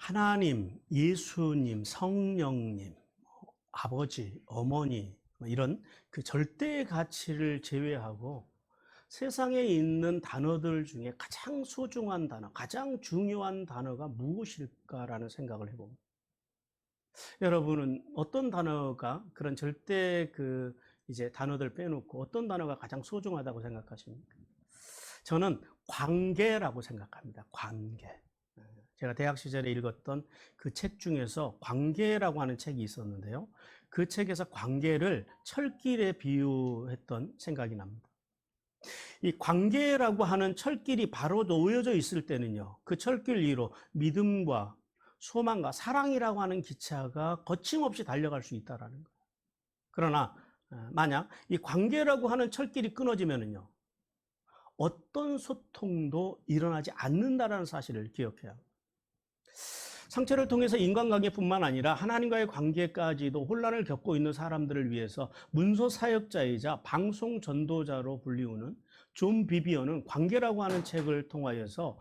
하나님, 예수님, 성령님, 아버지, 어머니 이런 그 절대의 가치를 제외하고 세상에 있는 단어들 중에 가장 소중한 단어, 가장 중요한 단어가 무엇일까라는 생각을 해봅니다. 여러분은 어떤 단어가 그런 절대 이제 단어들 빼놓고 어떤 단어가 가장 소중하다고 생각하십니까? 저는 관계라고 생각합니다. 관계. 제가 대학 시절에 읽었던 그 책 중에서 관계라고 하는 책이 있었는데요. 그 책에서 관계를 철길에 비유했던 생각이 납니다. 이 관계라고 하는 철길이 바로 놓여져 있을 때는요, 그 철길 위로 믿음과 소망과 사랑이라고 하는 기차가 거침없이 달려갈 수 있다라는 거예요. 그러나 만약 이 관계라고 하는 철길이 끊어지면은요, 어떤 소통도 일어나지 않는다라는 사실을 기억해야 합니다. 상처를 통해서 인간관계뿐만 아니라 하나님과의 관계까지도 혼란을 겪고 있는 사람들을 위해서 문서 사역자이자 방송 전도자로 불리우는 존 비비어는 관계라고 하는 책을 통하여서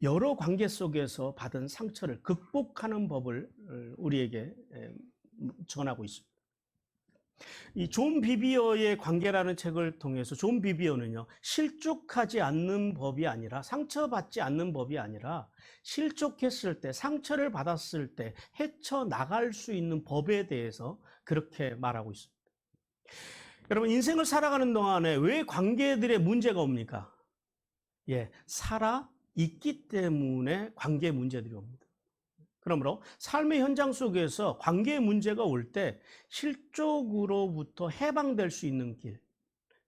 여러 관계 속에서 받은 상처를 극복하는 법을 우리에게 전하고 있습니다. 이 존 비비어의 관계라는 책을 통해서 존 비비어는요, 실족하지 않는 법이 아니라, 상처받지 않는 법이 아니라 실족했을 때, 상처를 받았을 때 헤쳐나갈 수 있는 법에 대해서 그렇게 말하고 있습니다. 여러분, 인생을 살아가는 동안에 왜 관계들의 문제가 옵니까? 살아 있기 때문에 관계 문제들이 옵니다. 그러므로 삶의 현장 속에서 관계의 문제가 올 때 실족으로부터 해방될 수 있는 길,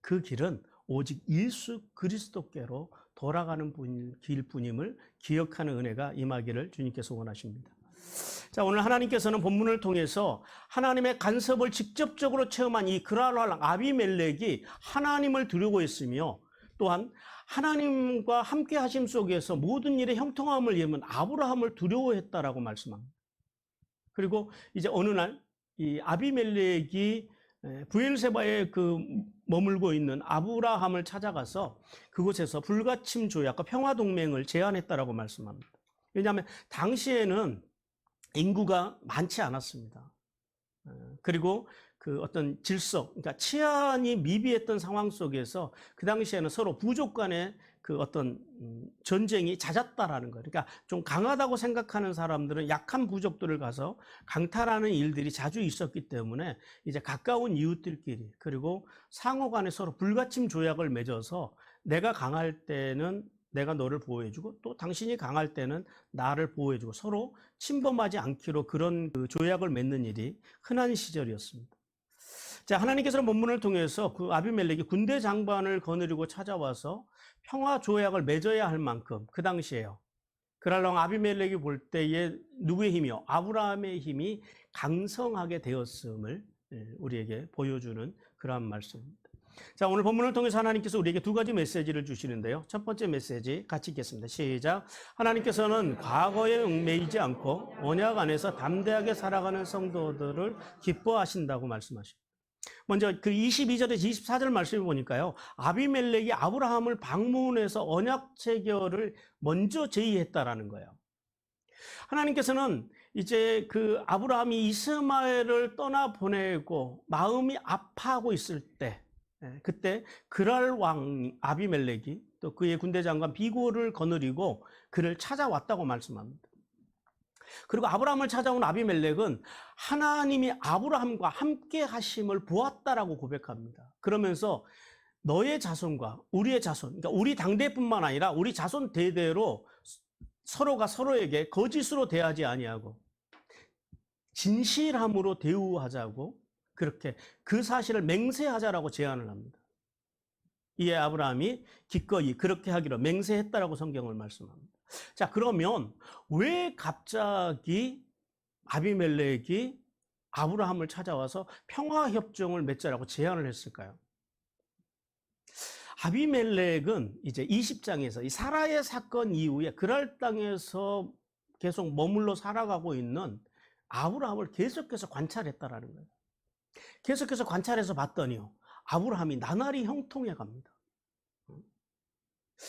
그 길은 오직 예수 그리스도께로 돌아가는 길뿐임을 기억하는 은혜가 임하기를 주님께서 원하십니다. 자, 오늘 하나님께서는 본문을 통해서 하나님의 간섭을 직접적으로 체험한 이 그랄왕 아비멜렉이 하나님을 두려워했으며, 또한 하나님과 함께 하심 속에서 모든 일에 형통함을 입은 아브라함을 두려워했다라고 말씀합니다. 그리고 이제 어느 날 이 아비멜렉이 브엘세바에 머물고 있는 아브라함을 찾아가서 그곳에서 불가침 조약과 평화 동맹을 제안했다라고 말씀합니다. 왜냐하면 당시에는 인구가 많지 않았습니다. 그리고 그 어떤 질서, 그러니까 치안이 미비했던 상황 속에서 그 당시에는 서로 부족 간의 그 어떤 전쟁이 잦았다라는 거예요. 그러니까 좀 강하다고 생각하는 사람들은 약한 부족들을 가서 강탈하는 일들이 자주 있었기 때문에 이제 가까운 이웃들끼리, 그리고 상호 간에 서로 불가침 조약을 맺어서 내가 강할 때는 내가 너를 보호해주고 또 당신이 강할 때는 나를 보호해주고 서로 침범하지 않기로 그런 조약을 맺는 일이 흔한 시절이었습니다. 자, 하나님께서는 본문을 통해서 그 아비멜렉이 군대 장관을 거느리고 찾아와서 평화 조약을 맺어야 할 만큼 그 당시에요, 그랄랑 아비멜렉이 볼 때에 누구의 힘이요? 아브라함의 힘이 강성하게 되었음을 우리에게 보여주는 그러한 말씀입니다. 자, 오늘 본문을 통해서 하나님께서 우리에게 두 가지 메시지를 주시는데요. 첫 번째 메시지 같이 읽겠습니다. 시작. 하나님께서는 과거에 얽매이지 않고 언약 안에서 담대하게 살아가는 성도들을 기뻐하신다고 말씀하십니다. 먼저 그 22절에서 24절 말씀을 보니까요, 아비멜렉이 아브라함을 방문해서 언약 체결을 먼저 제의했다라는 거예요. 하나님께서는 이제 그 아브라함이 이스마엘을 떠나보내고 마음이 아파하고 있을 때, 그때 그랄 왕 아비멜렉이 또 그의 군대 장관 비골을 거느리고 그를 찾아왔다고 말씀합니다. 그리고 아브라함을 찾아온 아비멜렉은 하나님이 아브라함과 함께 하심을 보았다라고 고백합니다. 그러면서 너의 자손과 우리의 자손, 그러니까 우리 당대뿐만 아니라 우리 자손 대대로 서로가 서로에게 거짓으로 대하지 아니하고 진실함으로 대우하자고, 그렇게 그 사실을 맹세하자라고 제안을 합니다. 이에 아브라함이 기꺼이 그렇게 하기로 맹세했다라고 성경을 말씀합니다. 자, 그러면 왜 갑자기 아비멜렉이 아브라함을 찾아와서 평화협정을 맺자라고 제안을 했을까요? 아비멜렉은 이제 20장에서 이 사라의 사건 이후에 그랄 땅에서 계속 머물러 살아가고 있는 아브라함을 계속해서 관찰했다라는 거예요. 계속해서 관찰해서 봤더니요, 아브라함이 나날이 형통해 갑니다.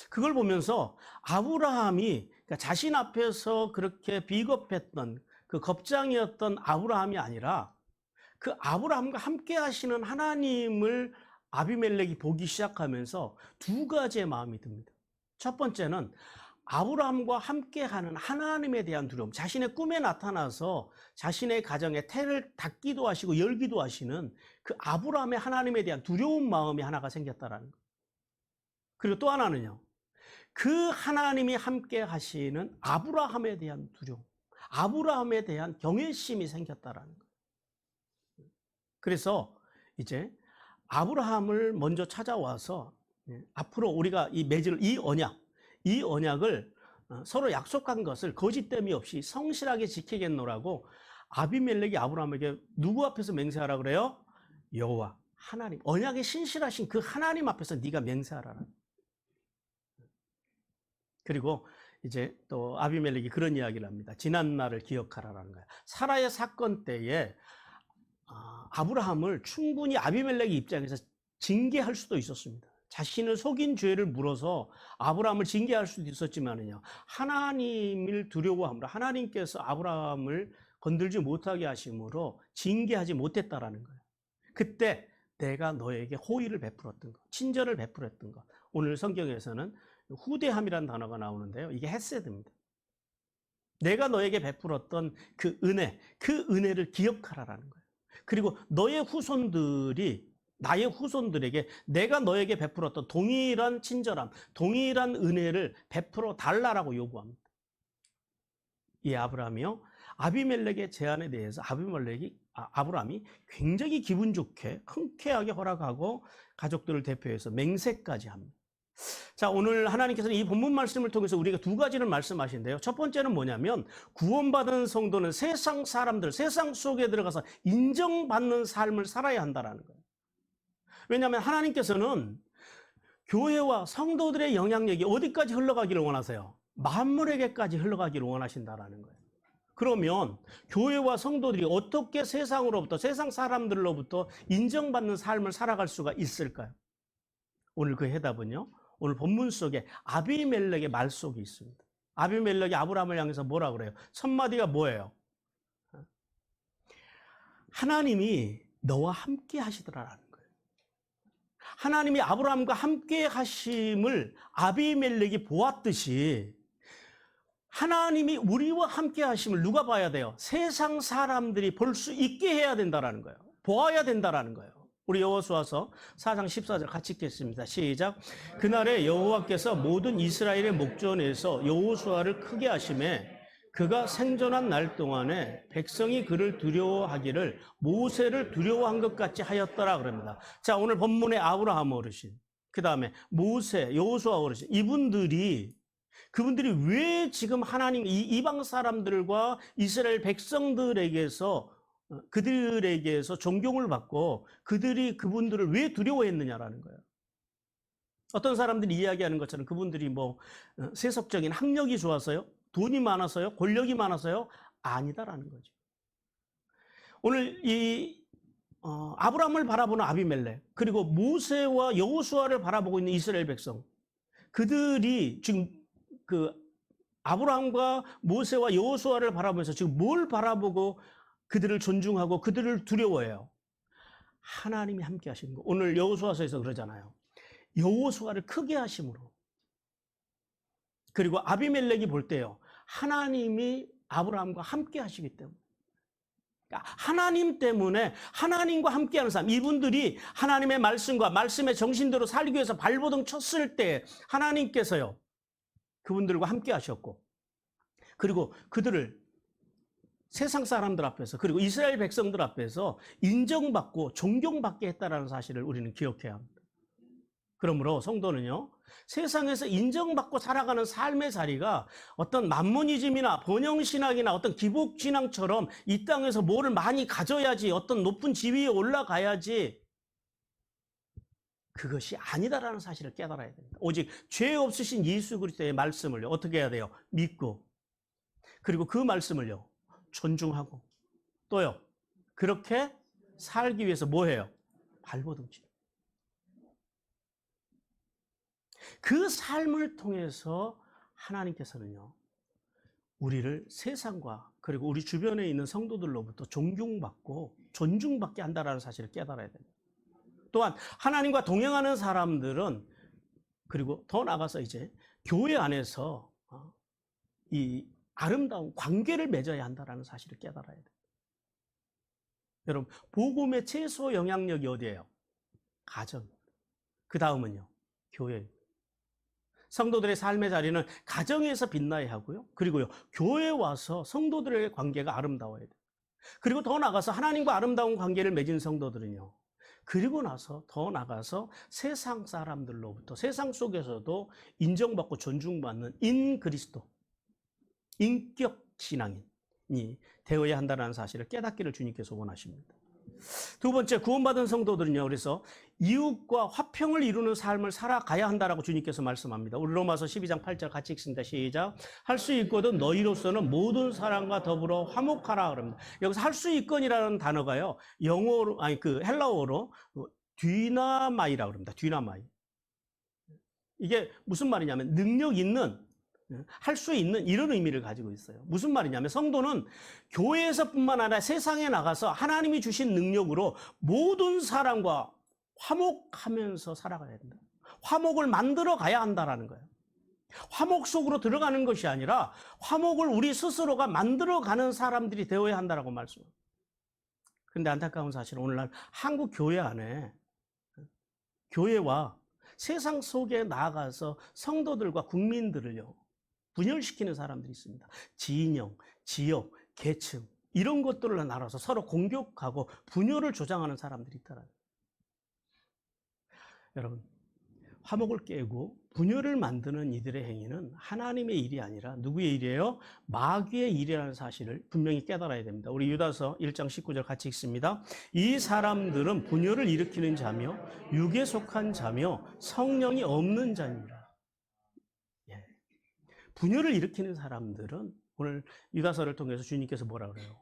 그걸 보면서 아브라함이 그러니까 자신 앞에서 그렇게 비겁했던 그 겁장이었던 아브라함이 아니라 그 아브라함과 함께 하시는 하나님을 아비멜렉이 보기 시작하면서 두 가지의 마음이 듭니다. 첫 번째는 아브라함과 함께하는 하나님에 대한 두려움, 자신의 꿈에 나타나서 자신의 가정에 태를 닫기도 하시고 열기도 하시는 그 아브라함의 하나님에 대한 두려운 마음이 하나가 생겼다라는 거예요. 그리고 또 하나는요, 그 하나님이 함께 하시는 아브라함에 대한 두려움, 아브라함에 대한 경외심이 생겼다라는 거예요. 그래서 이제 아브라함을 먼저 찾아와서 앞으로 우리가 맺을 이 언약을 서로 약속한 것을 거짓됨이 없이 성실하게 지키겠노라고 아비멜렉이 아브라함에게 누구 앞에서 맹세하라 그래요? 여호와 하나님, 언약에 신실하신 그 하나님 앞에서 네가 맹세하라. 그리고 이제 또 아비멜렉이 그런 이야기를 합니다. 지난 날을 기억하라라는 거예요. 사라의 사건 때에 아브라함을 충분히 아비멜렉의 입장에서 징계할 수도 있었습니다. 자신을 속인 죄를 물어서 아브라함을 징계할 수도 있었지만은요, 하나님을 두려워함으로 하나님께서 아브라함을 건들지 못하게 하심으로 징계하지 못했다라는 거예요. 그때 내가 너에게 호의를 베풀었던 것, 친절을 베풀었던 것. 오늘 성경에서는 후대함이라는 단어가 나오는데요, 이게 헤세드입니다. 내가 너에게 베풀었던 그 은혜를 기억하라라는 거예요. 그리고 너의 후손들이 나의 후손들에게 내가 너에게 베풀었던 동일한 친절함, 동일한 은혜를 베풀어 달라라고 요구합니다. 이 아브라함이요, 아비멜렉의 제안에 대해서 아브라함이 굉장히 기분 좋게 흔쾌하게 허락하고 가족들을 대표해서 맹세까지 합니다. 자, 오늘 하나님께서는 이 본문 말씀을 통해서 우리가 두 가지를 말씀하시는데요. 첫 번째는 뭐냐면 구원받은 성도는 세상 사람들, 세상 속에 들어가서 인정받는 삶을 살아야 한다는 거예요. 왜냐하면 하나님께서는 교회와 성도들의 영향력이 어디까지 흘러가기를 원하세요? 만물에게까지 흘러가기를 원하신다는 거예요. 그러면 교회와 성도들이 어떻게 세상으로부터, 세상 사람들로부터 인정받는 삶을 살아갈 수가 있을까요? 오늘 그 해답은요, 오늘 본문 속에 아비멜렉의 말 속에 있습니다. 아비멜렉이 아브라함을 향해서 뭐라 그래요? 첫 마디가 뭐예요? 하나님이 너와 함께 하시더라라는 거예요. 하나님이 아브라함과 함께 하심을 아비멜렉이 보았듯이 하나님이 우리와 함께 하심을 누가 봐야 돼요? 세상 사람들이 볼 수 있게 해야 된다라는 거예요. 보아야 된다라는 거예요. 우리 여호수아서 4장 14절 같이 읽겠습니다. 시작. 그날에 여호와께서 모든 이스라엘의 목전에서 여호수아를 크게 하심에 그가 생존한 날 동안에 백성이 그를 두려워하기를 모세를 두려워한 것 같이 하였더라 그럽니다. 자, 오늘 본문의 아브라함 어르신, 그 다음에 모세, 여호수아 어르신, 그분들이 왜 지금 하나님 이방 사람들과 이스라엘 백성들에게서 그들에게서 존경을 받고 그분들을 왜 두려워했느냐라는 거예요. 어떤 사람들이 이야기하는 것처럼 그분들이 세속적인 학력이 좋아서요, 돈이 많아서요, 권력이 많아서요, 아니다라는 거죠. 오늘 아브라함을 바라보는 아비멜렉, 그리고 모세와 여호수아를 바라보고 있는 이스라엘 백성, 그들이 지금 아브라함과 모세와 여호수아를 바라보면서 지금 뭘 바라보고 그들을 존중하고 그들을 두려워해요? 하나님이 함께 하시는 거. 오늘 여호수아서에서 그러잖아요. 여호수아를 크게 하심으로. 그리고 아비멜렉이 볼 때요, 하나님이 아브라함과 함께 하시기 때문에. 그러니까 하나님 때문에 하나님과 함께하는 사람, 이분들이 하나님의 말씀과 말씀의 정신대로 살기 위해서 발버둥 쳤을 때 하나님께서요, 그분들과 함께 하셨고, 그리고 그들을 세상 사람들 앞에서, 그리고 이스라엘 백성들 앞에서 인정받고 존경받게 했다는 사실을 우리는 기억해야 합니다. 그러므로 성도는요, 세상에서 인정받고 살아가는 삶의 자리가 어떤 만모니즘이나 번영신학이나 어떤 기복진앙처럼 이 땅에서 뭐를 많이 가져야지, 어떤 높은 지위에 올라가야지, 그것이 아니다라는 사실을 깨달아야 됩니다. 오직 죄 없으신 예수 그리스도의 말씀을요, 어떻게 해야 돼요? 믿고, 그리고 그 말씀을요, 존중하고, 또요, 그렇게 살기 위해서 뭐 해요? 발버둥 치고. 그 삶을 통해서 하나님께서는요, 우리를 세상과 그리고 우리 주변에 있는 성도들로부터 존경받고 존중받게 한다는 사실을 깨달아야 됩니다. 또한 하나님과 동행하는 사람들은 그리고 더 나아가서 이제 교회 안에서 이 아름다운 관계를 맺어야 한다는 사실을 깨달아야 돼요. 여러분, 복음의 최소 영향력이 어디예요? 가정. 그 다음은요, 교회. 성도들의 삶의 자리는 가정에서 빛나야 하고요. 그리고요, 교회에 와서 성도들의 관계가 아름다워야 돼요. 그리고 더 나아가서 하나님과 아름다운 관계를 맺은 성도들은요, 그리고 나서 더 나가서 세상 사람들로부터 세상 속에서도 인정받고 존중받는 인그리스도, 인격 신앙인이 되어야 한다는 사실을 깨닫기를 주님께서 원하십니다. 두 번째, 구원받은 성도들은요, 그래서 이웃과 화평을 이루는 삶을 살아가야 한다라고 주님께서 말씀합니다. 우리 로마서 12장 8절 같이 읽습니다. 시작. 할 수 있거든 너희로서는 모든 사람과 더불어 화목하라 그럽니다. 여기서 할 수 있건이라는 단어가요, 영어로 헬라어로 뒤나마이라고 그럽니다. 뒤나마이. 이게 무슨 말이냐면 능력 있는, 할 수 있는 이런 의미를 가지고 있어요. 무슨 말이냐면 성도는 교회에서뿐만 아니라 세상에 나가서 하나님이 주신 능력으로 모든 사람과 화목하면서 살아가야 된다. 화목을 만들어 가야 한다라는 거예요. 화목 속으로 들어가는 것이 아니라 화목을 우리 스스로가 만들어가는 사람들이 되어야 한다라고 말씀합니다. 그런데 안타까운 사실은 오늘날 한국 교회 안에 교회와 세상 속에 나아가서 성도들과 국민들을요, 분열시키는 사람들이 있습니다. 진영, 지역, 계층 이런 것들을 나눠서 서로 공격하고 분열을 조장하는 사람들이 있더라고요. 여러분, 화목을 깨고 분열을 만드는 이들의 행위는 하나님의 일이 아니라 누구의 일이에요? 마귀의 일이라는 사실을 분명히 깨달아야 됩니다. 우리 유다서 1장 19절 같이 읽습니다. 이 사람들은 분열을 일으키는 자며 육에 속한 자며 성령이 없는 자입니다. 예. 분열을 일으키는 사람들은 오늘 유다서를 통해서 주님께서 뭐라 그래요?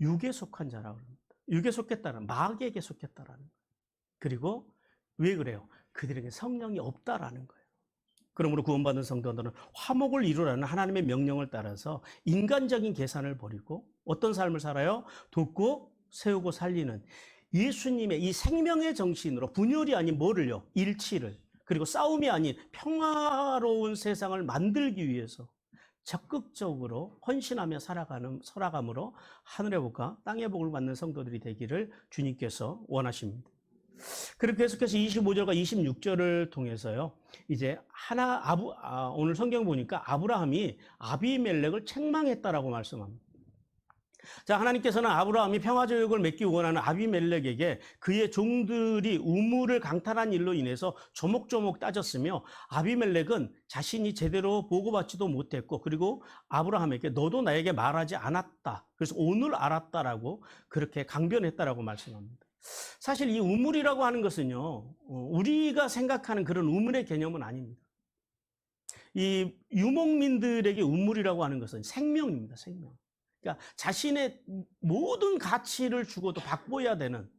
육에 속한 자라고 합니다. 육에 속했다는, 마귀에게 속했다라는 거예요. 그리고 왜 그래요? 그들에게 성령이 없다라는 거예요. 그러므로 구원받은 성도들은 화목을 이루라는 하나님의 명령을 따라서 인간적인 계산을 버리고 어떤 삶을 살아요? 돕고 세우고 살리는 예수님의 이 생명의 정신으로 분열이 아닌 뭐를요? 일치를, 그리고 싸움이 아닌 평화로운 세상을 만들기 위해서 적극적으로 헌신하며 살아감으로 하늘의 복과 땅의 복을 받는 성도들이 되기를 주님께서 원하십니다. 그리고 계속해서 25절과 26절을 통해서요, 이제 오늘 성경 보니까 아브라함이 아비멜렉을 책망했다라고 말씀합니다. 자, 하나님께서는 아브라함이 평화조약을 맺기 원하는 아비멜렉에게 그의 종들이 우물을 강탈한 일로 인해서 조목조목 따졌으며, 아비멜렉은 자신이 제대로 보고받지도 못했고, 그리고 아브라함에게 너도 나에게 말하지 않았다, 그래서 오늘 알았다라고 그렇게 강변했다라고 말씀합니다. 사실 이 우물이라고 하는 것은요, 우리가 생각하는 그런 우물의 개념은 아닙니다. 이 유목민들에게 우물이라고 하는 것은 생명입니다. 생명. 그러니까 자신의 모든 가치를 주고도 바꿔야 되는,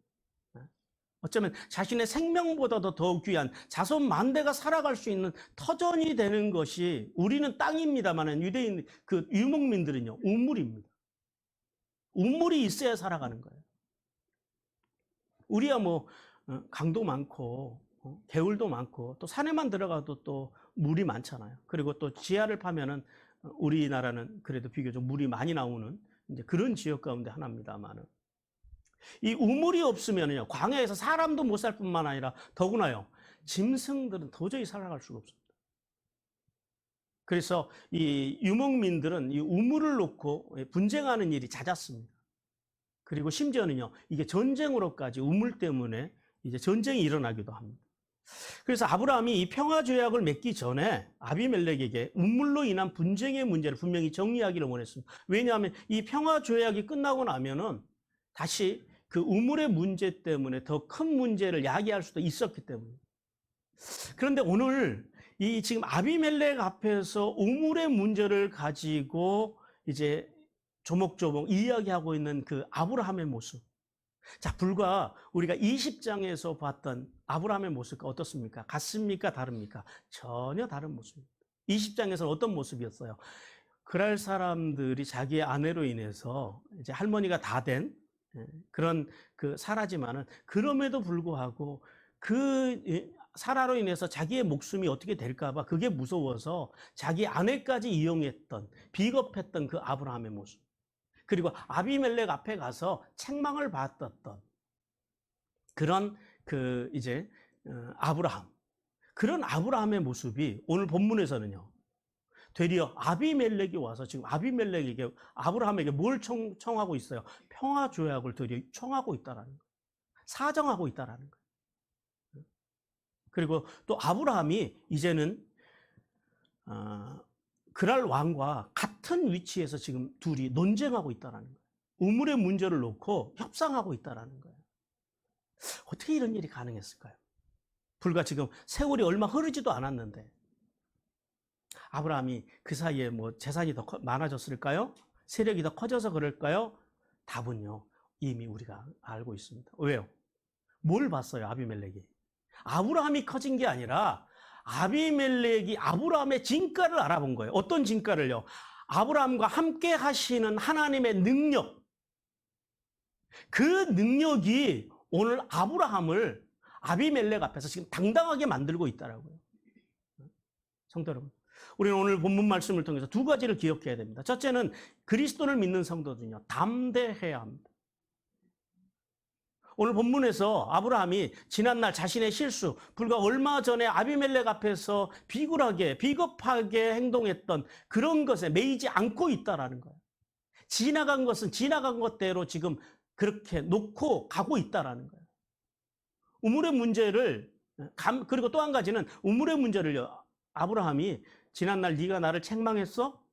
어쩌면 자신의 생명보다도 더욱 귀한 자손 만대가 살아갈 수 있는 터전이 되는 것이, 우리는 땅입니다만 유대인 그 유목민들은요, 우물입니다. 우물이 있어야 살아가는 거예요. 우리야 뭐 강도 많고 개울도 많고 또 산에만 들어가도 또 물이 많잖아요. 그리고 또 지하를 파면은 우리나라는 그래도 비교적 물이 많이 나오는 이제 그런 지역 가운데 하나입니다만은, 이 우물이 없으면요, 광야에서 사람도 못 살 뿐만 아니라 더구나요, 짐승들은 도저히 살아갈 수가 없습니다. 그래서 이 유목민들은 이 우물을 놓고 분쟁하는 일이 잦았습니다. 그리고 심지어는요, 이게 전쟁으로까지 우물 때문에 이제 전쟁이 일어나기도 합니다. 그래서 아브라함이 이 평화조약을 맺기 전에 아비멜렉에게 우물로 인한 분쟁의 문제를 분명히 정리하기를 원했습니다. 왜냐하면 이 평화조약이 끝나고 나면은 다시 그 우물의 문제 때문에 더 큰 문제를 야기할 수도 있었기 때문에. 그런데 오늘 이 지금 아비멜렉 앞에서 우물의 문제를 가지고 이제 조목조목 이야기하고 있는 그 아브라함의 모습. 자, 불과 우리가 20장에서 봤던 아브라함의 모습과 어떻습니까? 같습니까? 다릅니까? 전혀 다른 모습입니다. 20장에서는 어떤 모습이었어요? 그랄 사람들이 자기의 아내로 인해서 이제 할머니가 다 된 그런 사라지만은, 그럼에도 불구하고 사라로 인해서 자기의 목숨이 어떻게 될까봐 그게 무서워서 자기 아내까지 이용했던, 비겁했던 그 아브라함의 모습, 그리고 아비멜렉 앞에 가서 책망을 받았던 그런 이제 아브라함, 그런 아브라함의 모습이 오늘 본문에서는요, 되려 아비멜렉이 와서 지금 아비멜렉에게, 아브라함에게 뭘 청하고 있어요? 평화 조약을 되려 청하고 있다라는 거예요. 사정하고 있다라는 거예요. 그리고 또 아브라함이 이제는 그랄 왕과 같은 위치에서 지금 둘이 논쟁하고 있다라는 거예요. 우물의 문제를 놓고 협상하고 있다라는 거예요. 어떻게 이런 일이 가능했을까요? 불과 지금 세월이 얼마 흐르지도 않았는데 아브라함이 그 사이에 뭐 재산이 더 많아졌을까요? 세력이 더 커져서 그럴까요? 답은요, 이미 우리가 알고 있습니다. 왜요? 뭘 봤어요, 아비멜렉이? 아브라함이 커진 게 아니라 아비멜렉이 아브라함의 진가를 알아본 거예요. 어떤 진가를요? 아브라함과 함께 하시는 하나님의 능력. 그 능력이 오늘 아브라함을 아비멜렉 앞에서 지금 당당하게 만들고 있다라고요. 성도 여러분, 우리는 오늘 본문 말씀을 통해서 두 가지를 기억해야 됩니다. 첫째는 그리스도를 믿는 성도들은요, 담대해야 합니다. 오늘 본문에서 아브라함이 지난날 자신의 실수, 불과 얼마 전에 아비멜렉 앞에서 비굴하게, 비겁하게 행동했던 그런 것에 매이지 않고 있다라는 거예요. 지나간 것은 지나간 것대로 지금 그렇게 놓고 가고 있다라는 거예요. 우물의 문제를, 그리고 또 한 가지는 우물의 문제를요, 아브라함이 지난날 네가 나를 책망했어?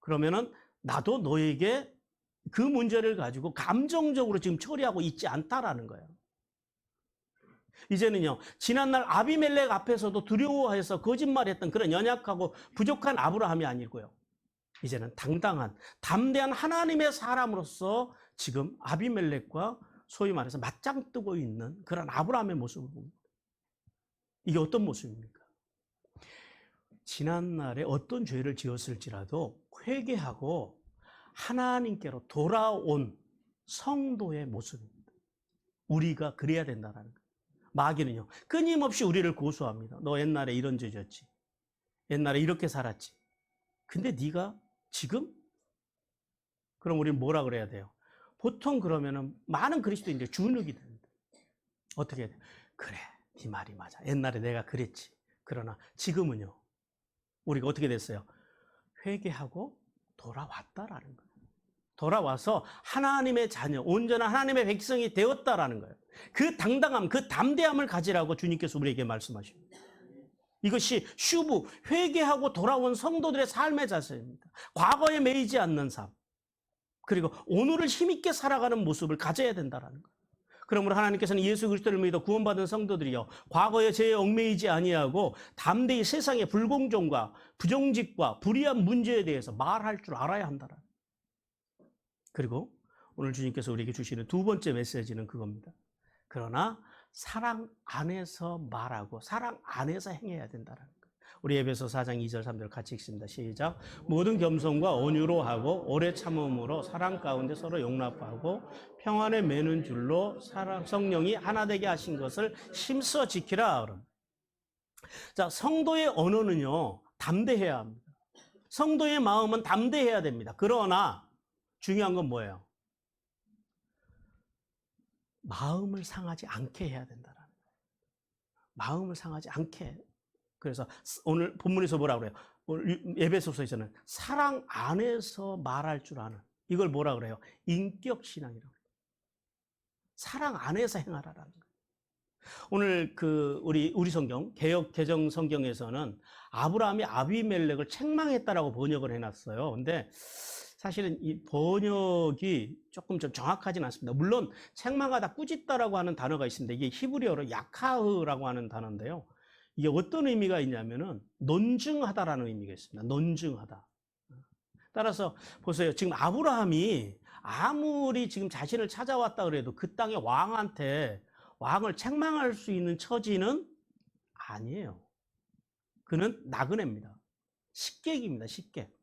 그러면은 나도 너에게 그 문제를 가지고 감정적으로 지금 처리하고 있지 않다라는 거예요. 이제는요, 지난날 아비멜렉 앞에서도 두려워해서 거짓말했던 그런 연약하고 부족한 아브라함이 아니고요, 이제는 당당한, 담대한 하나님의 사람으로서 지금 아비멜렉과 소위 말해서 맞짱 뜨고 있는 그런 아브라함의 모습을 봅니다. 이게 어떤 모습입니까? 지난날에 어떤 죄를 지었을지라도 회개하고 하나님께로 돌아온 성도의 모습입니다. 우리가 그래야 된다는 거예요. 마귀는요, 끊임없이 우리를 고소합니다. 너 옛날에 이런 죄 졌지. 옛날에 이렇게 살았지. 근데 네가 지금? 그럼 우리는 뭐라 그래야 돼요? 보통 그러면은 많은 그리스도인들이 주눅이 됩니다. 어떻게 해야 돼요? 그래, 네 말이 맞아. 옛날에 내가 그랬지. 그러나 지금은요, 우리가 어떻게 됐어요? 회개하고 돌아왔다라는 거예요. 돌아와서 하나님의 자녀, 온전한 하나님의 백성이 되었다라는 거예요. 그 당당함, 그 담대함을 가지라고 주님께서 우리에게 말씀하십니다. 이것이 슈브, 회개하고 돌아온 성도들의 삶의 자세입니다. 과거에 매이지 않는 삶, 그리고 오늘을 힘있게 살아가는 모습을 가져야 된다는 거예요. 그러므로 하나님께서는 예수 그리스도를 믿어 구원받은 성도들이요, 과거의 죄에 얽매이지 아니하고 담대히 세상의 불공정과 부정직과 불의한 문제에 대해서 말할 줄 알아야 한다는. 그리고 오늘 주님께서 우리에게 주시는 두 번째 메시지는 그겁니다. 그러나 사랑 안에서 말하고 사랑 안에서 행해야 된다는 거예요. 우리 에베소 4장 2절 3절 같이 읽습니다. 시작. 모든 겸손과 온유로 하고 오래 참음으로 사랑 가운데 서로 용납하고 평안에 매는 줄로 사랑 성령이 하나 되게 하신 것을 힘써 지키라. 그럼. 자, 성도의 언어는요, 담대해야 합니다. 성도의 마음은 담대해야 됩니다. 그러나 중요한 건 뭐예요? 마음을 상하지 않게 해야 된다는 거예요. 마음을 상하지 않게. 그래서 오늘 본문에서 뭐라 그래요? 에베소서에서는 사랑 안에서 말할 줄 아는, 이걸 뭐라 그래요? 인격 신앙이라고 그래요. 사랑 안에서 행하라라는 거예요. 오늘 우리 성경 개역 개정 성경에서는 아브라함이 아비멜렉을 책망했다라고 번역을 해놨어요. 근데 사실은 이 번역이 조금 좀 정확하진 않습니다. 물론 책망하다, 꾸짖다라고 하는 단어가 있습니다. 이게 히브리어로 야카흐라고 하는 단어인데요. 이게 어떤 의미가 있냐면은 논증하다라는 의미가 있습니다. 논증하다. 따라서 보세요. 지금 아브라함이 아무리 지금 자신을 찾아왔다 그래도 그 땅의 왕한테 왕을 책망할 수 있는 처지는 아니에요. 그는 나그네입니다. 식객입니다. 식객.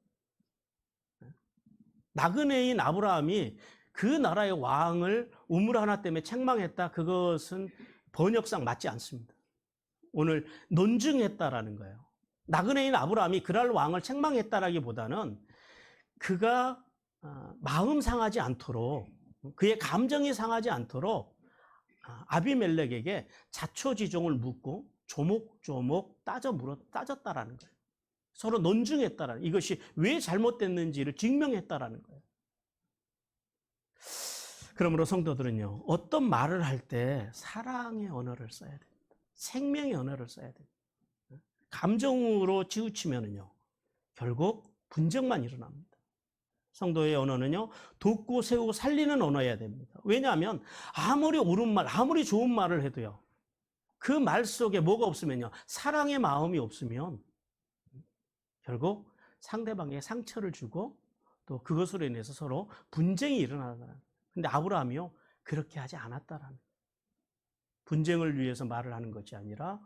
나그네인 아브라함이 그 나라의 왕을 우물 하나 때문에 책망했다. 그것은 번역상 맞지 않습니다. 오늘 논증했다라는 거예요. 나그네인 아브라함이 그랄 왕을 책망했다라기보다는 그가 마음 상하지 않도록, 그의 감정이 상하지 않도록 아비멜렉에게 자초지종을 묻고 조목조목 따졌다라는 거예요. 서로 논증했다라는, 이것이 왜 잘못됐는지를 증명했다라는 거예요. 그러므로 성도들은요, 어떤 말을 할 때 사랑의 언어를 써야 됩니다. 생명의 언어를 써야 됩니다. 감정으로 치우치면은요, 결국 분쟁만 일어납니다. 성도의 언어는요, 돕고 세우고 살리는 언어여야 됩니다. 왜냐하면 아무리 옳은 말, 아무리 좋은 말을 해도요, 그 말 속에 뭐가 없으면요, 사랑의 마음이 없으면 결국 상대방에게 상처를 주고 또 그것으로 인해서 서로 분쟁이 일어나더라. 근데 아브라함이요, 그렇게 하지 않았다라는 거예요. 분쟁을 위해서 말을 하는 것이 아니라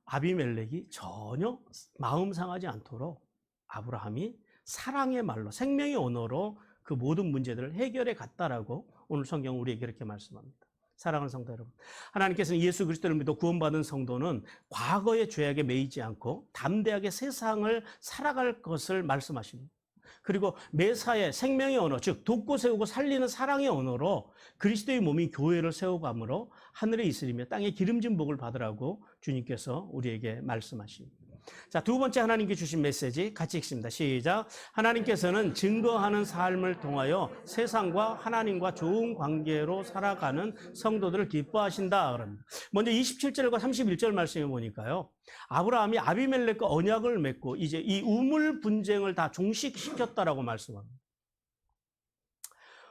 아비멜렉이 전혀 마음 상하지 않도록 아브라함이 사랑의 말로, 생명의 언어로 그 모든 문제들을 해결해 갔다라고 오늘 성경은 우리에게 이렇게 말씀합니다. 사랑하는 성도 여러분, 하나님께서는 예수 그리스도를 믿어 구원받은 성도는 과거의 죄악에 매이지 않고 담대하게 세상을 살아갈 것을 말씀하십니다. 그리고 매사에 생명의 언어, 즉 돕고 세우고 살리는 사랑의 언어로 그리스도의 몸인 교회를 세워감으로 하늘에 있으리며 땅에 기름진 복을 받으라고 주님께서 우리에게 말씀하십니다. 자, 두 번째 하나님께 주신 메시지 같이 읽습니다. 시작. 하나님께서는 증거하는 삶을 통하여 세상과 하나님과 좋은 관계로 살아가는 성도들을 기뻐하신다 그럽니다. 먼저 27절과 31절 말씀해 보니까요, 아브라함이 아비멜렉과 언약을 맺고 이제 이 우물 분쟁을 다 종식시켰다라고 말씀합니다.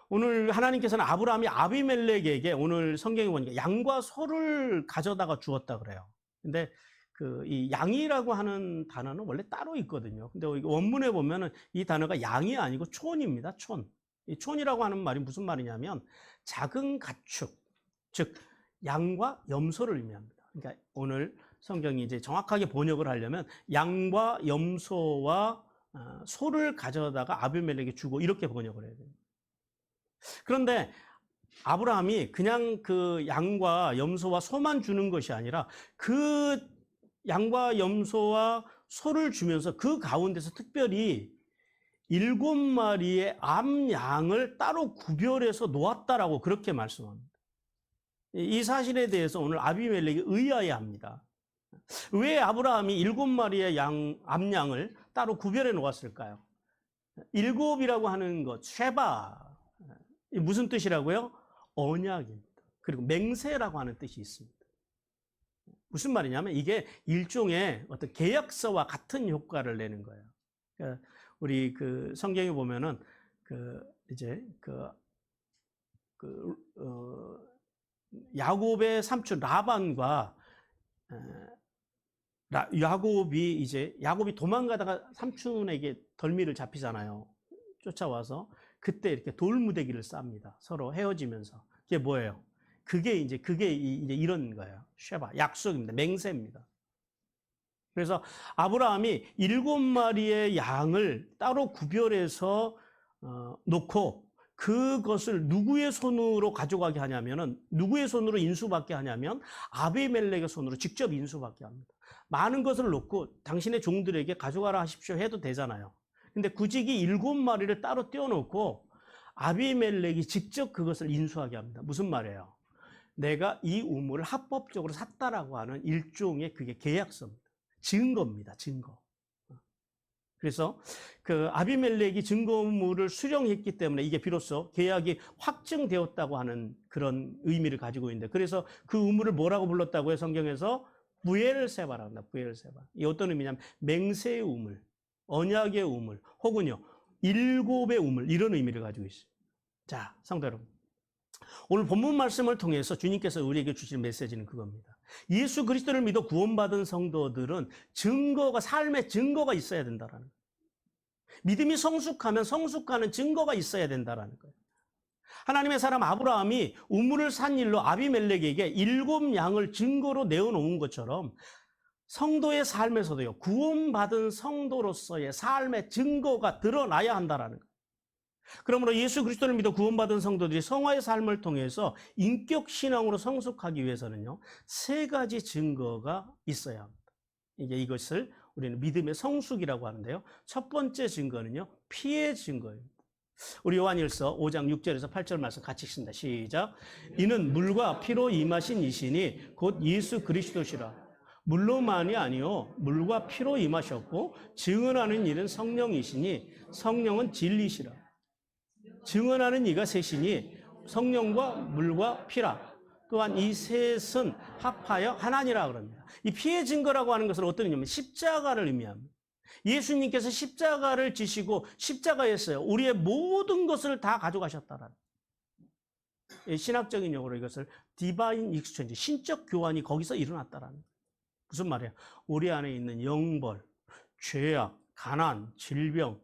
오늘 하나님께서는 아브라함이 아비멜렉에게 오늘 성경에 보니까 양과 소를 가져다가 주었다 그래요. 근데 이 양이라고 하는 단어는 원래 따로 있거든요. 근데 원문에 보면은 이 단어가 양이 아니고 촌입니다. 촌. 이 촌이라고 하는 말이 무슨 말이냐면 작은 가축, 즉 양과 염소를 의미합니다. 그러니까 오늘 성경이 이제 정확하게 번역을 하려면 양과 염소와 소를 가져다가 아비멜렉에게 주고 이렇게 번역을 해야 됩니다. 그런데 아브라함이 그냥 그 양과 염소와 소만 주는 것이 아니라 그 양과 염소와 소를 주면서 그 가운데서 특별히 7마리의 암양을 따로 구별해서 놓았다라고 그렇게 말씀합니다. 이 사실에 대해서 오늘 아비멜렉이 의아해 합니다. 왜 아브라함이 7마리의 암양을 따로 구별해 놓았을까요? 7이라고 하는 것, 쉐바, 무슨 뜻이라고요? 언약입니다. 그리고 맹세라고 하는 뜻이 있습니다. 무슨 말이냐면 이게 일종의 어떤 계약서와 같은 효과를 내는 거예요. 그러니까 우리 그 성경에 보면은 야곱의 삼촌 라반과 야곱이 도망가다가 삼촌에게 덜미를 잡히잖아요. 쫓아와서 그때 이렇게 돌무대기를 쌉니다. 서로 헤어지면서. 그게 뭐예요? 그게 이제 이런 거예요. 쉐바, 약속입니다. 맹세입니다. 그래서 아브라함이 7마리의 양을 따로 구별해서 놓고 그것을 누구의 손으로 가져가게 하냐면은, 누구의 손으로 인수받게 하냐면 아비멜렉의 손으로 직접 인수받게 합니다. 많은 것을 놓고 당신의 종들에게 가져가라 하십시오 해도 되잖아요. 근데 굳이 7마리를 따로 떼어놓고 아비멜렉이 직접 그것을 인수하게 합니다. 무슨 말이에요? 내가 이 우물을 합법적으로 샀다라고 하는 일종의 그게 계약서입니다. 증거입니다. 증거. 그래서 그 아비멜렉이 증거물을 수령했기 때문에 이게 비로소 계약이 확정되었다고 하는 그런 의미를 가지고 있는데, 그래서 그 우물을 뭐라고 불렀다고요? 성경에서 부엘세바라고 합니다. 부엘세바. 이 어떤 의미냐면 맹세의 우물, 언약의 우물, 혹은요 7의 우물, 이런 의미를 가지고 있어요. 자, 성도 여러분, 오늘 본문 말씀을 통해서 주님께서 우리에게 주시는 메시지는 그겁니다. 예수 그리스도를 믿어 구원받은 성도들은 삶의 증거가 있어야 된다라는 거예요. 믿음이 성숙하면 성숙하는 증거가 있어야 된다라는 거예요. 하나님의 사람 아브라함이 우물을 산 일로 아비멜렉에게 7양을 증거로 내어놓은 것처럼 성도의 삶에서도요, 구원받은 성도로서의 삶의 증거가 드러나야 한다라는 거예요. 그러므로 예수 그리스도를 믿어 구원받은 성도들이 성화의 삶을 통해서 인격 신앙으로 성숙하기 위해서는요, 세 가지 증거가 있어야 합니다. 이제 이것을 우리는 믿음의 성숙이라고 하는데요. 첫 번째 증거는요, 피의 증거입니다. 우리 요한일서 5장 6절에서 8절 말씀 같이 읽습니다. 시작. 이는 물과 피로 임하신 이시니 곧 예수 그리스도시라. 물로만이 아니요 물과 피로 임하셨고 증언하는 일은 성령이시니 성령은 진리시라. 증언하는 이가 셋이니 성령과 물과 피라. 또한 이 셋은 합하여 하나니라 그럽니다. 이 피의 증거라고 하는 것은 어떤 의미냐면 십자가를 의미합니다. 예수님께서 십자가를 지시고 십자가에서요 우리의 모든 것을 다 가져가셨다라는, 신학적인 용어로 이것을 디바인 익스체인지, 신적 교환이 거기서 일어났다라는. 무슨 말이에요? 우리 안에 있는 영벌, 죄악, 가난, 질병,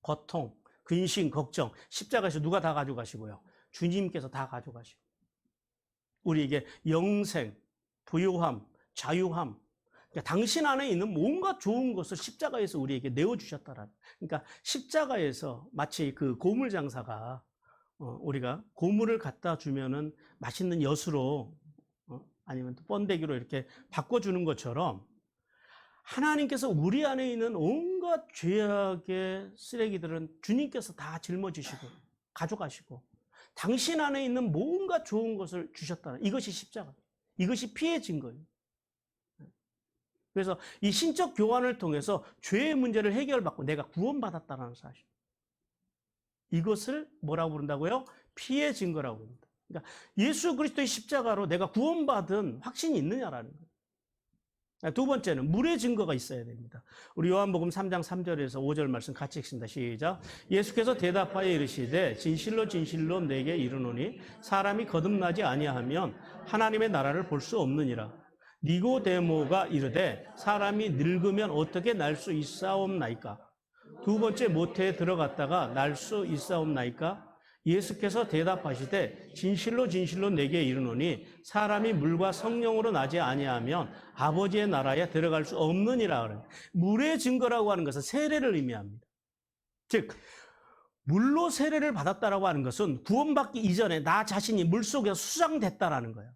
고통, 근심, 걱정, 십자가에서 누가 다 가져가시고요? 주님께서 다 가져가시고 우리에게 영생, 부유함, 자유함, 그러니까 당신 안에 있는 뭔가 좋은 것을 십자가에서 우리에게 내어주셨다라는. 그러니까 십자가에서 마치 그 고물 장사가 우리가 고물을 갖다 주면은 맛있는 엿으로 아니면 또 번데기로 이렇게 바꿔주는 것처럼 하나님께서 우리 안에 있는 온갖 죄악의 쓰레기들은 주님께서 다 짊어지시고 가져가시고 당신 안에 있는 뭔가 좋은 것을 주셨다는, 이것이 십자가, 이것이 피의 증거예요. 그래서 이 신적 교환을 통해서 죄의 문제를 해결받고 내가 구원받았다는 사실, 이것을 뭐라고 부른다고요? 피의 증거라고 합니다. 그러니까 예수 그리스도의 십자가로 내가 구원받은 확신이 있느냐라는 거예요. 두 번째는 물의 증거가 있어야 됩니다. 우리 요한복음 3장 3절에서 5절 말씀 같이 읽습니다. 시작. 예수께서 대답하여 이르시되 진실로 진실로 내게 이르노니 사람이 거듭나지 아니하면 하나님의 나라를 볼 수 없느니라. 니고데모가 이르되 사람이 늙으면 어떻게 날 수 있사옵나이까? 두 번째 모태에 들어갔다가 날 수 있사옵나이까? 예수께서 대답하시되 진실로 진실로 내게 이르노니 사람이 물과 성령으로 나지 아니하면 아버지의 나라에 들어갈 수 없느니라. 그래요. 물의 증거라고 하는 것은 세례를 의미합니다. 즉 물로 세례를 받았다라고 하는 것은 구원받기 이전에 나 자신이 물속에서 수장됐다라는 거예요.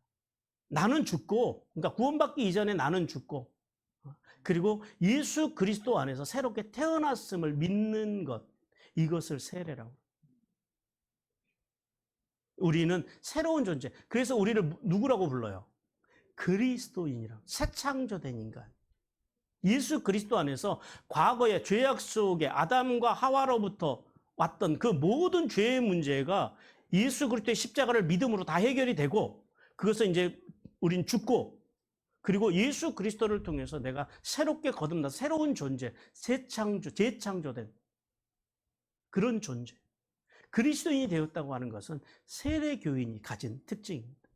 나는 죽고, 그러니까 구원받기 이전에 나는 죽고, 그리고 예수 그리스도 안에서 새롭게 태어났음을 믿는 것, 이것을 세례라고. 우리는 새로운 존재. 그래서 우리를 누구라고 불러요? 그리스도인이라고. 새 창조된 인간. 예수 그리스도 안에서 과거의 죄악 속에 아담과 하와로부터 왔던 그 모든 죄의 문제가 예수 그리스도의 십자가를 믿음으로 다 해결이 되고, 그것은 이제 우린 죽고, 그리고 예수 그리스도를 통해서 내가 새롭게 거듭나 새로운 존재, 재창조된 그런 존재. 그리스도인이 되었다고 하는 것은 세례교인이 가진 특징입니다.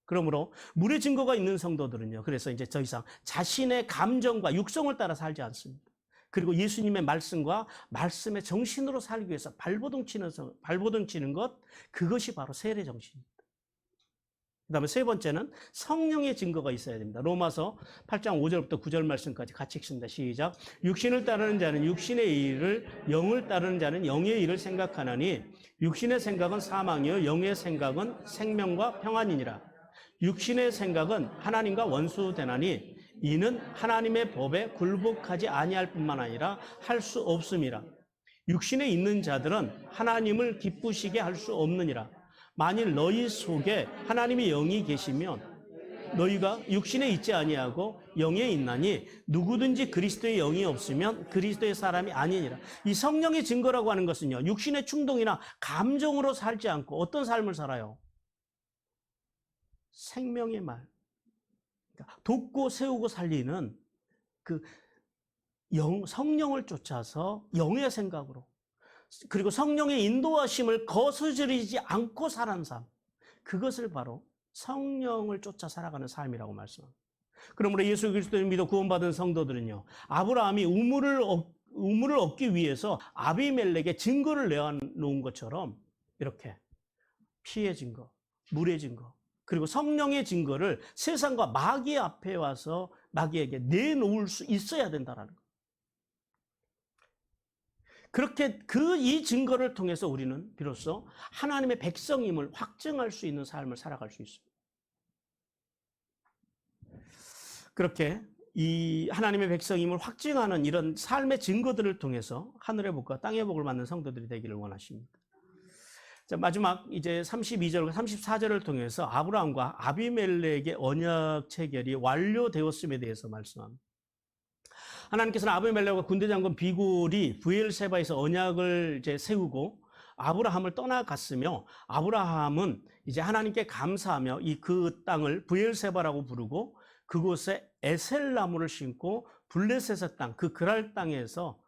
그러므로 물의 증거가 있는 성도들은요, 그래서 이제 더 이상 자신의 감정과 육성을 따라 살지 않습니다. 그리고 예수님의 말씀과 말씀의 정신으로 살기 위해서 발버둥 치는 것, 그것이 바로 세례 정신입니다. 그 다음에 세 번째는 성령의 증거가 있어야 됩니다. 로마서 8장 5절부터 9절 말씀까지 같이 읽습니다. 시작. 육신을 따르는 자는 육신의 일을, 영을 따르는 자는 영의 일을 생각하나니 육신의 생각은 사망이요 영의 생각은 생명과 평안이니라. 육신의 생각은 하나님과 원수되나니 이는 하나님의 법에 굴복하지 아니할 뿐만 아니라 할 수 없음이라. 육신에 있는 자들은 하나님을 기쁘시게 할 수 없느니라. 만일 너희 속에 하나님의 영이 계시면 너희가 육신에 있지 아니하고 영에 있나니 누구든지 그리스도의 영이 없으면 그리스도의 사람이 아니니라. 이 성령의 증거라고 하는 것은요, 육신의 충동이나 감정으로 살지 않고 어떤 삶을 살아요? 생명의 말. 그러니까 돕고 세우고 살리는 그 성령을 쫓아서 영의 생각으로, 그리고 성령의 인도하심을 거스르지 않고 살아가는 삶, 그것을 바로 성령을 쫓아 살아가는 삶이라고 말씀합니다. 그러므로 예수 그리스도를 믿어 구원받은 성도들은요, 아브라함이 우물을 얻기 위해서 아비멜렉에 증거를 내어놓은 것처럼 이렇게 피의 증거, 물의 증거, 그리고 성령의 증거를 세상과 마귀 앞에 와서 마귀에게 내놓을 수 있어야 된다는 것. 그렇게 이 증거를 통해서 우리는 비로소 하나님의 백성임을 확증할 수 있는 삶을 살아갈 수 있습니다. 그렇게 이 하나님의 백성임을 확증하는 이런 삶의 증거들을 통해서 하늘의 복과 땅의 복을 받는 성도들이 되기를 원하십니다. 자, 마지막 이제 32절과 34절을 통해서 아브라함과 아비멜렉의 언약 체결이 완료되었음에 대해서 말씀합니다. 하나님께서는 아비멜렉과 군대 장군 비굴이 브엘세바에서 언약을 이제 세우고 아브라함을 떠나갔으며, 아브라함은 이제 하나님께 감사하며 그 땅을 브엘세바라고 부르고 그곳에 에셀나무를 심고 블레셋의 땅, 그 그랄 땅에서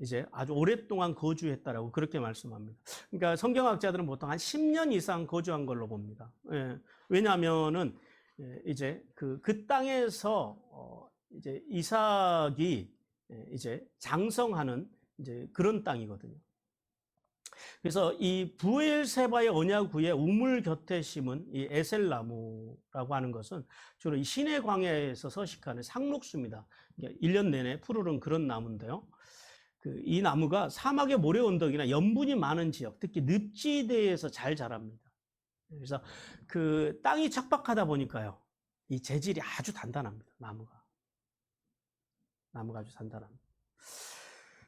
이제 아주 오랫동안 거주했다라고 그렇게 말씀합니다. 그러니까 성경학자들은 보통 한 10년 이상 거주한 걸로 봅니다. 예, 왜냐하면은 이제 그 땅에서 이제 이삭이 이제 장성하는 이제 그런 땅이거든요. 그래서 이 브엘세바의 언약 후에 우물 곁에 심은 이 에셀나무라고 하는 것은 주로 이 시내 광야에서 서식하는 상록수입니다. 1년 내내 푸르른 그런 나무인데요. 이 나무가 사막의 모래 언덕이나 염분이 많은 지역, 특히 늪지대에서 잘 자랍니다. 그래서 그 땅이 척박하다 보니까요, 이 재질이 아주 단단합니다. 나무가 아주 단단합니다.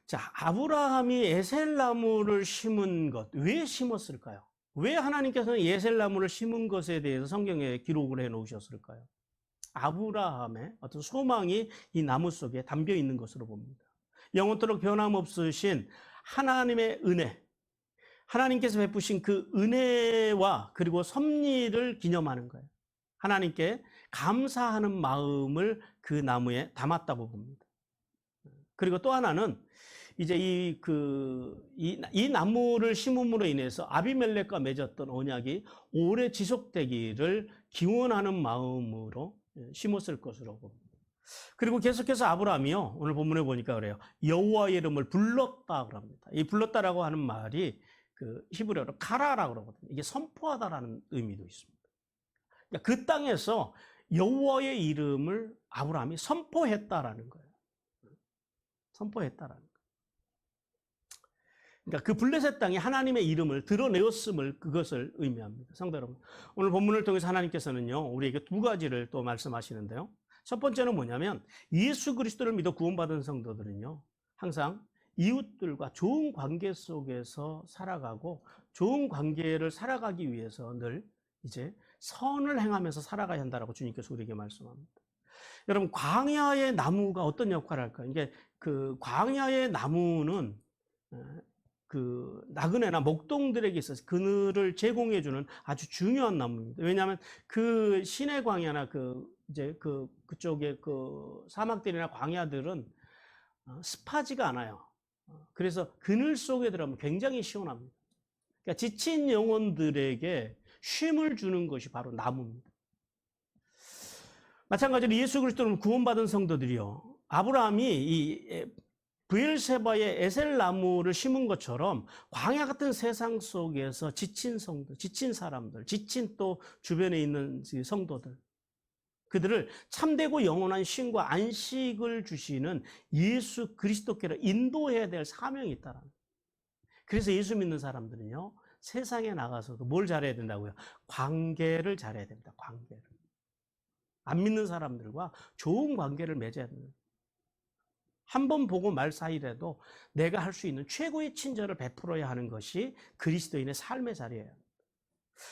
자, 아브라함이 에셀나무를 심은 것, 왜 심었을까요? 왜 하나님께서는 에셀나무를 심은 것에 대해서 성경에 기록을 해 놓으셨을까요? 아브라함의 어떤 소망이 이 나무 속에 담겨 있는 것으로 봅니다. 영원토록 변함없으신 하나님의 은혜, 하나님께서 베푸신 그 은혜와 그리고 섭리를 기념하는 거예요. 하나님께 감사하는 마음을 그 나무에 담았다고 봅니다. 그리고 또 하나는 이제 이 나무를 심음으로 인해서 아비멜렉과 맺었던 언약이 오래 지속되기를 기원하는 마음으로 심었을 것으로 봅니다. 그리고 계속해서 아브라함이요, 오늘 본문에 보니까 그래요, 여호와의 이름을 불렀다 그럽니다. 이 불렀다라고 하는 말이 그 히브리어로 카라라고 그러거든요. 이게 선포하다라는 의미도 있습니다. 그러니까 그 땅에서 여호와의 이름을 아브라함이 선포했다라는 거예요. 선포했다라는 거예요. 그러니까 그 블레셋 땅이 하나님의 이름을 드러내었음을, 그것을 의미합니다. 성도 여러분, 오늘 본문을 통해서 하나님께서는요, 우리에게 두 가지를 또 말씀하시는데요. 첫 번째는 뭐냐면, 예수 그리스도를 믿어 구원받은 성도들은요, 항상 이웃들과 좋은 관계 속에서 살아가고, 좋은 관계를 살아가기 위해서 늘 이제 선을 행하면서 살아가야 한다라고 주님께서 우리에게 말씀합니다. 여러분, 광야의 나무가 어떤 역할을 할까요? 이게 그 광야의 나무는 그 나그네나 목동들에게 있어서 그늘을 제공해주는 아주 중요한 나무입니다. 왜냐하면 그 시내 광야나 그쪽의 그 사막들이나 광야들은 습하지가 않아요. 그래서 그늘 속에 들어가면 굉장히 시원합니다. 그러니까 지친 영혼들에게 쉼을 주는 것이 바로 나무입니다. 마찬가지로 예수 그리스도를 구원받은 성도들이요, 아브라함이 이 브엘세바의 에셀나무를 심은 것처럼 광야 같은 세상 속에서 지친 성도, 지친 사람들, 지친 또 주변에 있는 성도들, 그들을 참되고 영원한 쉼과 안식을 주시는 예수 그리스도께로 인도해야 될 사명이 있다는 거예요. 그래서 예수 믿는 사람들은요, 세상에 나가서도 뭘 잘해야 된다고요? 관계를 잘해야 됩니다. 관계를. 안 믿는 사람들과 좋은 관계를 맺어야 됩니다. 한 번 보고 말 사이라도 내가 할 수 있는 최고의 친절을 베풀어야 하는 것이 그리스도인의 삶의 자리예요.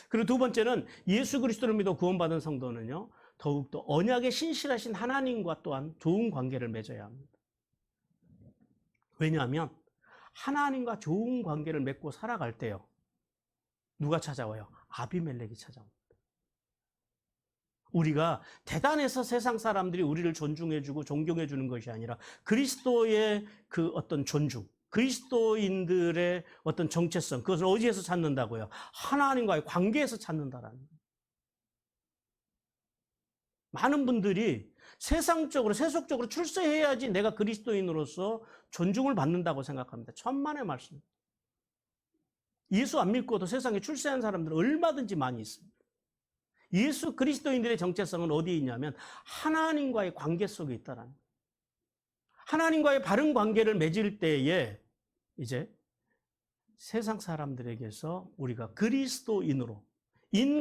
그리고 두 번째는 예수 그리스도를 믿어 구원받은 성도는요, 더욱더 언약에 신실하신 하나님과 또한 좋은 관계를 맺어야 합니다. 왜냐하면 하나님과 좋은 관계를 맺고 살아갈 때요, 누가 찾아와요? 아비멜렉이 찾아옵니다. 우리가 대단해서 세상 사람들이 우리를 존중해주고 존경해주는 것이 아니라 그리스도의 그 어떤 존중, 그리스도인들의 어떤 정체성, 그것을 어디에서 찾는다고요? 하나님과의 관계에서 찾는다라는 거예요. 많은 분들이 세상적으로, 세속적으로 출세해야지 내가 그리스도인으로서 존중을 받는다고 생각합니다. 천만의 말씀. 예수 안 믿고도 세상에 출세한 사람들은 얼마든지 많이 있습니다. 예수 그리스도인들의 정체성은 어디에 있냐면 하나님과의 관계 속에 있다라는 거예요. 하나님과의 바른 관계를 맺을 때에 이제 세상 사람들에게서 우리가 그리스도인으로,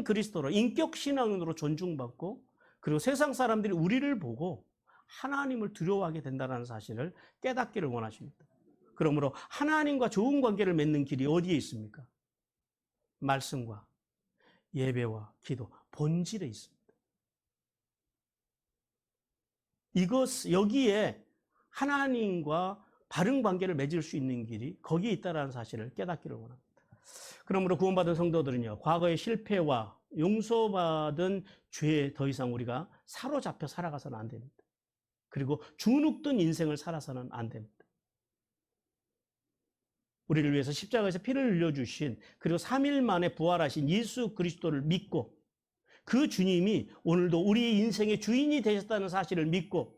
그리스도로, 인격 신앙인으로 존중받고, 그리고 세상 사람들이 우리를 보고 하나님을 두려워하게 된다는 사실을 깨닫기를 원하십니다. 그러므로 하나님과 좋은 관계를 맺는 길이 어디에 있습니까? 말씀과 예배와 기도, 본질에 있습니다. 여기에 하나님과 바른 관계를 맺을 수 있는 길이 거기에 있다는 사실을 깨닫기를 원합니다. 그러므로 구원받은 성도들은요, 과거의 실패와 용서받은 죄에 더 이상 우리가 사로잡혀 살아가서는 안 됩니다. 그리고 주눅든 인생을 살아서는 안 됩니다. 우리를 위해서 십자가에서 피를 흘려주신, 그리고 3일 만에 부활하신 예수 그리스도를 믿고, 그 주님이 오늘도 우리의 인생의 주인이 되셨다는 사실을 믿고,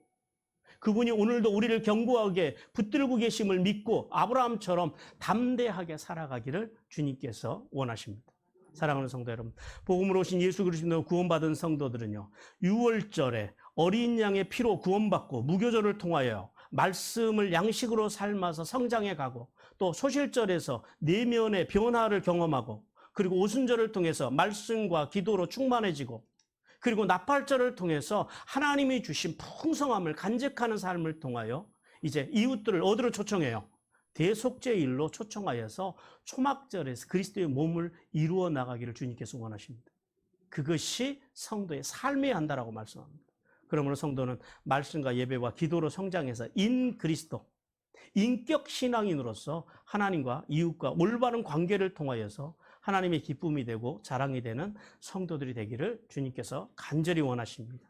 그분이 오늘도 우리를 견고하게 붙들고 계심을 믿고 아브라함처럼 담대하게 살아가기를 주님께서 원하십니다. 사랑하는 성도 여러분, 복음으로 오신 예수 그리스도 구원받은 성도들은요, 유월절에 어린 양의 피로 구원받고 무교절을 통하여 말씀을 양식으로 삶아서 성장해 가고, 또 소실절에서 내면의 변화를 경험하고, 그리고 오순절을 통해서 말씀과 기도로 충만해지고, 그리고 나팔절을 통해서 하나님이 주신 풍성함을 간직하는 삶을 통하여 이제 이웃들을 어디로 초청해요? 대속죄일로 초청하여서 초막절에서 그리스도의 몸을 이루어 나가기를 주님께서 원하십니다. 그것이 성도의 삶이어야 한다라고 말씀합니다. 그러므로 성도는 말씀과 예배와 기도로 성장해서 그리스도, 인격 신앙인으로서 하나님과 이웃과 올바른 관계를 통하여서 하나님의 기쁨이 되고 자랑이 되는 성도들이 되기를 주님께서 간절히 원하십니다.